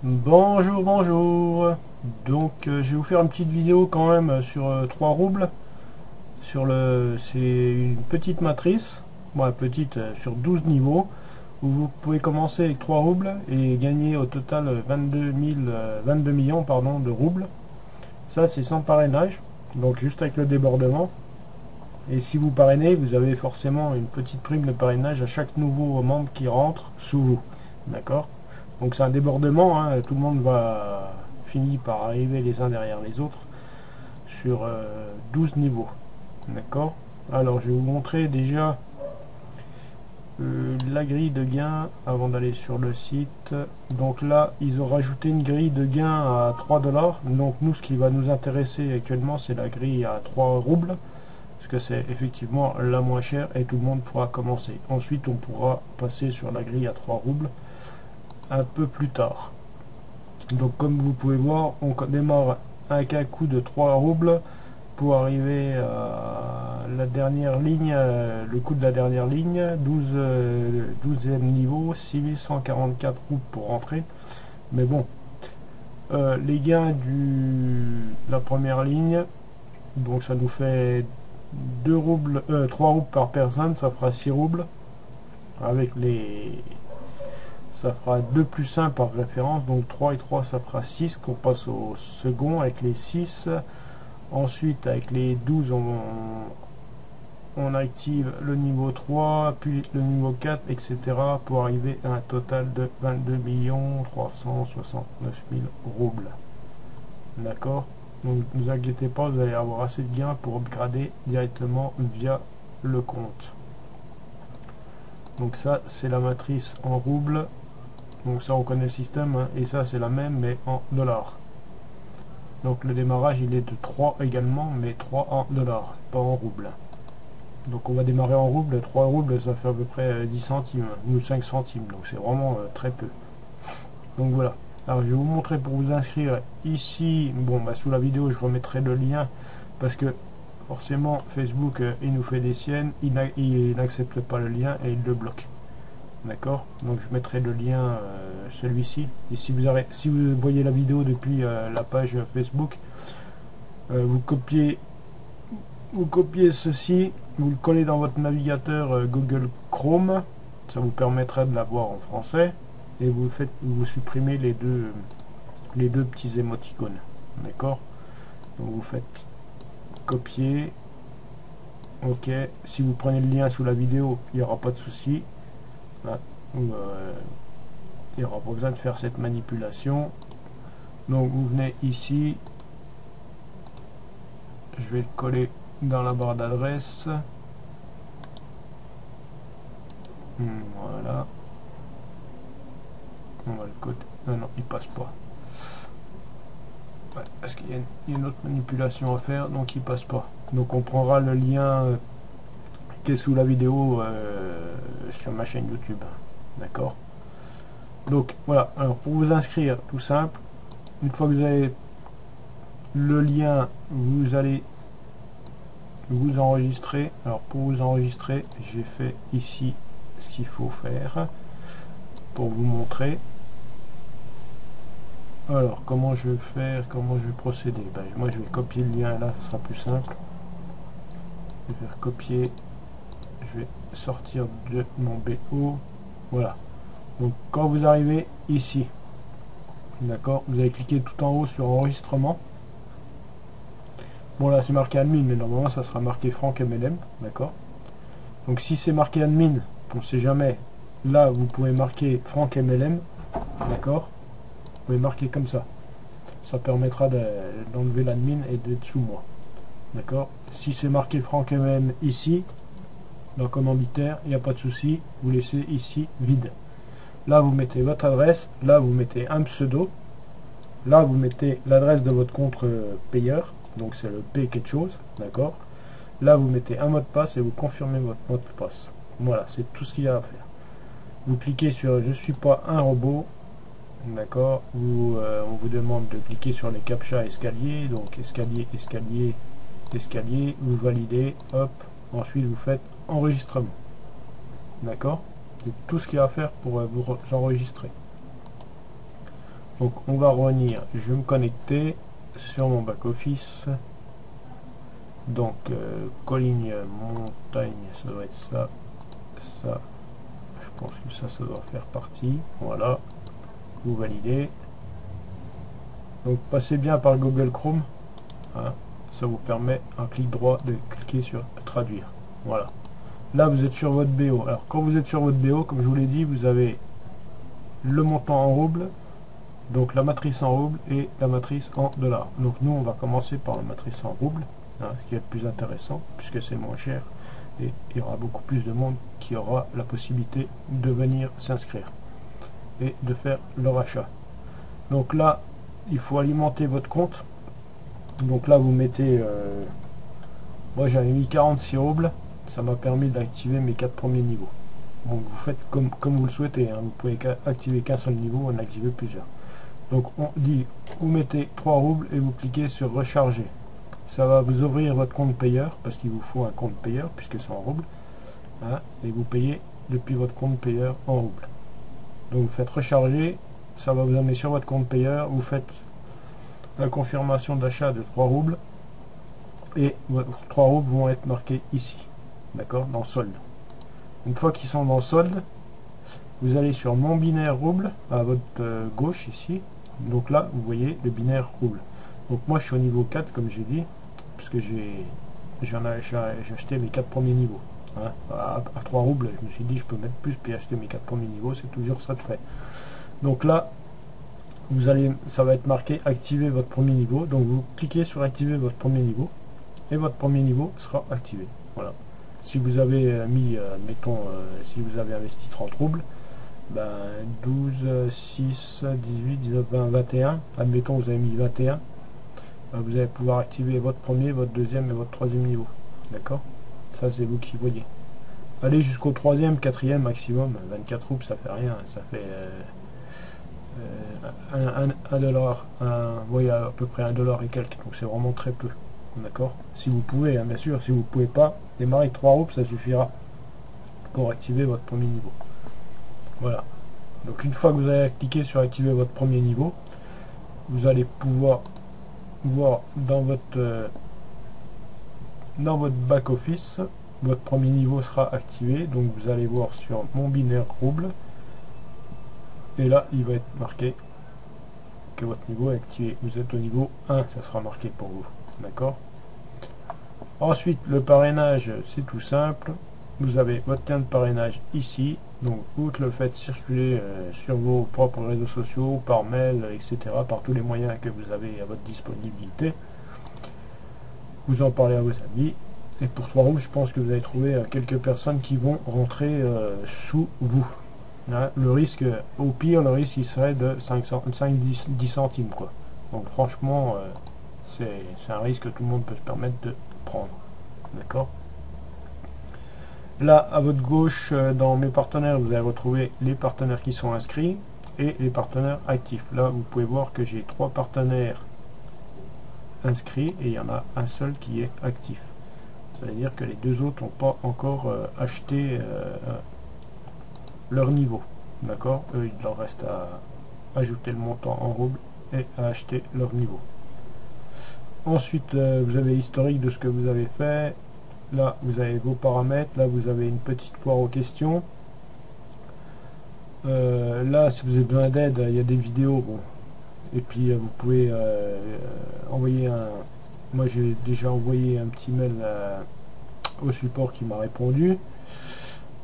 Bonjour, bonjour. Je vais vous faire une petite vidéo quand même sur 3 roubles. C'est une petite matrice, bon, petite sur 12 niveaux, où vous pouvez commencer avec 3 roubles et gagner au total 22 millions pardon, de roubles. Ça, c'est sans parrainage, donc juste avec le débordement. Et si vous parrainez, vous avez forcément une petite prime de parrainage à chaque nouveau membre qui rentre sous vous. D'accord? Donc c'est un débordement, hein, tout le monde va finir par arriver les uns derrière les autres sur 12 niveaux. D'accord? Alors je vais vous montrer déjà la grille de gain avant d'aller sur le site. Donc là, ils ont rajouté une grille de gain à 3 dollars. Donc nous, ce qui va nous intéresser actuellement, c'est la grille à 3 roubles. Parce que c'est effectivement la moins chère et tout le monde pourra commencer. Ensuite, on pourra passer sur la grille à 3 roubles un peu plus tard. Donc comme vous pouvez voir, on démarre avec un coût de 3 roubles pour arriver à la dernière ligne, le coût de la dernière ligne, 12e niveau, 6144 roubles pour rentrer. Mais bon, les gains la première ligne, donc ça nous fait 2 roubles, 3 roubles par personne, ça fera 6 roubles. Avec ça fera 2 plus 1 par référence, donc 3 et 3 ça fera 6, qu'on passe au second avec les 6. Ensuite avec les 12 on active le niveau 3, puis le niveau 4, etc. pour arriver à un total de 22 369 000 roubles. D'accord? Donc ne vous inquiétez pas, vous allez avoir assez de gains pour upgrader directement via le compte. Donc ça c'est la matrice en roubles. Donc ça on connaît le système, hein, et ça c'est la même mais en dollars. Donc le démarrage il est de 3 également, mais 3 en dollars, pas en roubles. Donc on va démarrer en roubles, 3 roubles ça fait à peu près 10 centimes, ou 5 centimes, donc c'est vraiment très peu. Donc voilà. Alors je vais vous montrer pour vous inscrire ici, bon bah sous la vidéo je remettrai le lien, parce que forcément Facebook il nous fait des siennes, il n'accepte pas le lien et il le bloque. D'accord? Donc je mettrai le lien, celui-ci. Et si vous voyez la vidéo depuis la page Facebook, vous copiez ceci, vous le collez dans votre navigateur Google Chrome, ça vous permettra de l'avoir en français, et vous supprimez les deux petits émoticônes. D'accord? Donc vous faites copier. Ok. Si vous prenez le lien sous la vidéo, il n'y aura pas de souci. Là, il n'y aura pas besoin de faire cette manipulation. Donc vous venez ici, je vais le coller dans la barre d'adresse. Voilà. On va le coder. Non, non, il passe pas. Ouais, parce qu'il y a une autre manipulation à faire, donc il passe pas. Donc on prendra le lien qui est sous la vidéo sur ma chaîne YouTube. D'accord? Donc voilà, alors pour vous inscrire, tout simple, une fois que vous avez le lien, vous allez vous enregistrer. Alors pour vous enregistrer, j'ai fait ici ce qu'il faut faire pour vous montrer. Alors comment je vais faire, comment je vais procéder? Ben, moi je vais copier le lien là, ce sera plus simple. Je vais faire copier, je vais sortir de mon BO. Voilà. Donc quand vous arrivez ici, d'accord, vous allez cliquer tout en haut sur enregistrement. Bon là c'est marqué admin, mais normalement ça sera marqué Franck MLM, d'accord. Donc si c'est marqué admin, on ne sait jamais, là vous pouvez marquer Franck MLM, d'accord. Vous pouvez marquer comme ça. Ça permettra d'enlever l'admin et d'être sous moi. D'accord. Si c'est marqué Franck MLM ici, dans commanditaire, il n'y a pas de souci, vous laissez ici vide. Là vous mettez votre adresse, là vous mettez un pseudo, là vous mettez l'adresse de votre compte payeur, donc c'est le P quelque chose, d'accord. Là vous mettez un mot de passe et vous confirmez votre mot de passe. Voilà, c'est tout ce qu'il y a à faire. Vous cliquez sur je suis pas un robot, d'accord. On vous demande de cliquer sur les captcha escalier, donc escalier, escalier, escalier, vous validez, hop, ensuite vous faites enregistrement. D'accord. C'est tout ce qu'il y a à faire pour vous enregistrer. Donc on va revenir, je vais me connecter sur mon back office. Donc colline montagne, ça doit être ça, ça, je pense que ça doit faire partie. Voilà, vous validez. Donc passez bien par Google Chrome, hein. Ça vous permet un clic droit de cliquer sur traduire. Voilà, là vous êtes sur votre BO. Alors quand vous êtes sur votre BO, comme je vous l'ai dit, vous avez le montant en roubles, donc la matrice en roubles et la matrice en dollars. Donc nous on va commencer par la matrice en roubles, hein, ce qui est le plus intéressant puisque c'est moins cher et il y aura beaucoup plus de monde qui aura la possibilité de venir s'inscrire et de faire leur achat. Donc là il faut alimenter votre compte. Donc là vous mettez moi j'avais mis 46 roubles, ça m'a permis d'activer mes 4 premiers niveaux. Donc vous faites comme vous le souhaitez, hein. Vous pouvez activer qu'un seul niveau, en activer plusieurs. Donc on dit, vous mettez 3 roubles et vous cliquez sur recharger. Ça va vous ouvrir votre compte payeur, parce qu'il vous faut un compte payeur, puisque c'est en roubles, hein, et vous payez depuis votre compte payeur en roubles. Donc vous faites recharger, ça va vous amener sur votre compte payeur, vous faites la confirmation d'achat de 3 roubles, et vos 3 roubles vont être marqués ici, d'accord, dans solde. Une fois qu'ils sont dans solde, vous allez sur mon binaire rouble à votre gauche ici. Donc là vous voyez le binaire rouble. Donc moi je suis au niveau 4 comme j'ai dit, puisque j'ai acheté mes 4 premiers niveaux, hein. À 3 roubles je me suis dit je peux mettre plus puis acheter mes 4 premiers niveaux, c'est toujours ça de fait. Donc là vous allez, ça va être marqué activer votre premier niveau. Donc vous cliquez sur activer votre premier niveau et votre premier niveau sera activé. Voilà. Si vous avez mis, mettons, si vous avez investi 30 roubles, ben 12, 6, 18, 19, 20, 21, admettons vous avez mis 21, ben vous allez pouvoir activer votre premier, votre deuxième et votre troisième niveau. D'accord? Ça c'est vous qui voyez. Allez jusqu'au troisième, quatrième maximum, 24 roubles ça fait rien, ça fait 1 dollar, oui, à peu près 1 dollar et quelques, donc c'est vraiment très peu. D'accord? Si vous pouvez, hein, bien sûr, si vous pouvez pas, démarrer 3 roubles, ça suffira pour activer votre premier niveau. Voilà. Donc une fois que vous avez cliqué sur activer votre premier niveau, vous allez pouvoir voir dans votre back office, votre premier niveau sera activé. Donc vous allez voir sur mon binaire rouble, et là il va être marqué que votre niveau est activé. Vous êtes au niveau 1, ça sera marqué pour vous. D'accord? Ensuite, le parrainage, c'est tout simple. Vous avez votre lien de parrainage ici. Donc, vous le faites circuler sur vos propres réseaux sociaux, par mail, etc., par tous les moyens que vous avez à votre disponibilité. Vous en parlez à vos amis. Et pour 3 roubles, je pense que vous allez trouver quelques personnes qui vont rentrer sous vous. Hein, le risque, au pire, le risque, il serait de 5-10 centimes, quoi. Donc, franchement, c'est un risque que tout le monde peut se permettre de prendre. D'accord? Là, à votre gauche, dans mes partenaires, vous allez retrouver les partenaires qui sont inscrits et les partenaires actifs. Là, vous pouvez voir que j'ai 3 partenaires inscrits et il y en a un seul qui est actif. Ça veut dire que les 2 autres n'ont pas encore acheté leur niveau. D'accord? Eux, il leur reste à ajouter le montant en roubles et à acheter leur niveau. Ensuite, vous avez l'historique de ce que vous avez fait. Là, vous avez vos paramètres. Là, vous avez une petite poire aux questions. Là, si vous avez besoin d'aide, il y a des vidéos. Bon. Et puis, vous pouvez envoyer un... Moi, j'ai déjà envoyé un petit mail au support qui m'a répondu.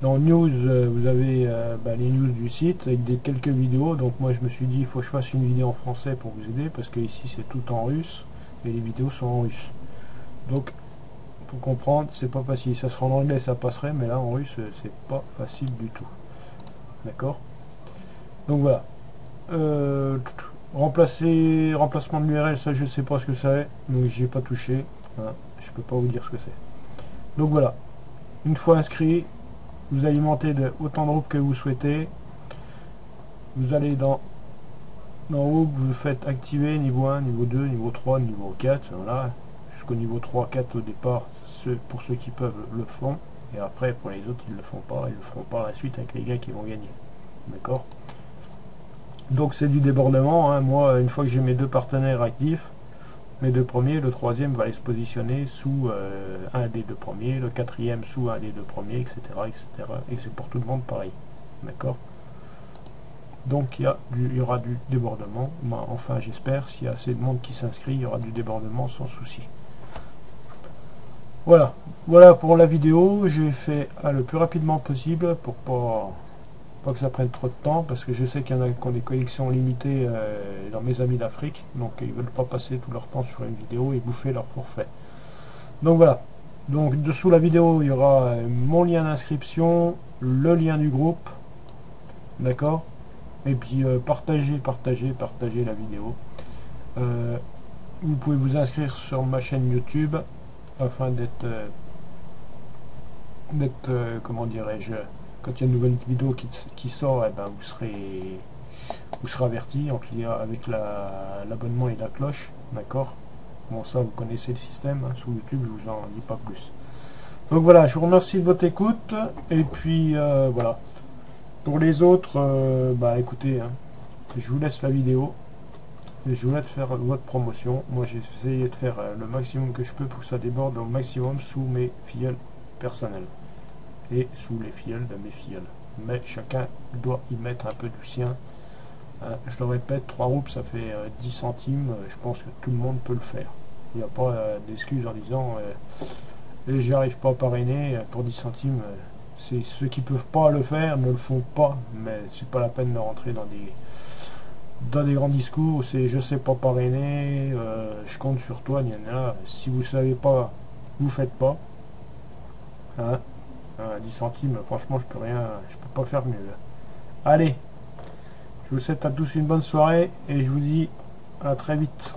Dans News, vous avez les news du site avec quelques vidéos. Donc, moi, je me suis dit, il faut que je fasse une vidéo en français pour vous aider. Parce que ici, c'est tout en russe. Et les vidéos sont en russe. Donc, pour comprendre, c'est pas facile. Ça sera en anglais, ça passerait, mais là en russe, c'est pas facile du tout. D'accord? Donc voilà. Remplacement de l'URL, ça je sais pas ce que c'est, donc j'ai pas touché. Hein, je peux pas vous dire ce que c'est. Donc voilà. Une fois inscrit, vous alimentez de autant de groupes que vous souhaitez. Vous allez dans haut, vous faites activer niveau 1, niveau 2, niveau 3, niveau 4, voilà. Jusqu'au niveau 3, 4 au départ, pour ceux qui peuvent le font, et après pour les autres ils le font pas, ils le feront par la suite avec les gars qui vont gagner. D'accord? Donc c'est du débordement, hein. Moi, une fois que j'ai mes deux partenaires actifs, mes deux premiers, le troisième va aller se positionner sous un des deux premiers, le quatrième sous un des deux premiers, etc. etc. Et c'est pour tout le monde pareil. D'accord? Donc il y aura du débordement. Ben, enfin j'espère, s'il y a assez de monde qui s'inscrit, il y aura du débordement sans souci. Voilà, voilà pour la vidéo. J'ai fait le plus rapidement possible pour pas que ça prenne trop de temps, parce que je sais qu'il y en a qui ont des connexions limitées dans mes amis d'Afrique, donc ils veulent pas passer tout leur temps sur une vidéo et bouffer leur forfait. Donc voilà, donc dessous la vidéo il y aura mon lien d'inscription, le lien du groupe, d'accord, et puis partagez la vidéo. Vous pouvez vous inscrire sur ma chaîne YouTube afin d'être comment dirais-je, quand il y a une nouvelle vidéo qui sort, eh ben, vous serez averti avec l'abonnement et la cloche, d'accord. Bon, ça vous connaissez le système, hein, sur YouTube je vous en dis pas plus. Donc voilà, je vous remercie de votre écoute, et puis voilà. Pour les autres, bah écoutez, hein, je vous laisse la vidéo, et je vous laisse faire votre promotion. Moi j'ai essayé de faire le maximum que je peux pour que ça déborde au maximum sous mes filleuls personnels, et sous les filleuls de mes filleuls. Mais chacun doit y mettre un peu du sien. Je le répète, 3 roubles ça fait 10 centimes, je pense que tout le monde peut le faire. Il n'y a pas d'excuse en disant j'y arrive pas à parrainer pour 10 centimes. C'est ceux qui peuvent pas le faire ne le font pas, mais c'est pas la peine de rentrer dans des grands discours. C'est je sais pas parrainer, je compte sur toi, si vous savez pas, vous faites pas, hein. 10 centimes, franchement je peux pas faire mieux. Allez, je vous souhaite à tous une bonne soirée et je vous dis à très vite.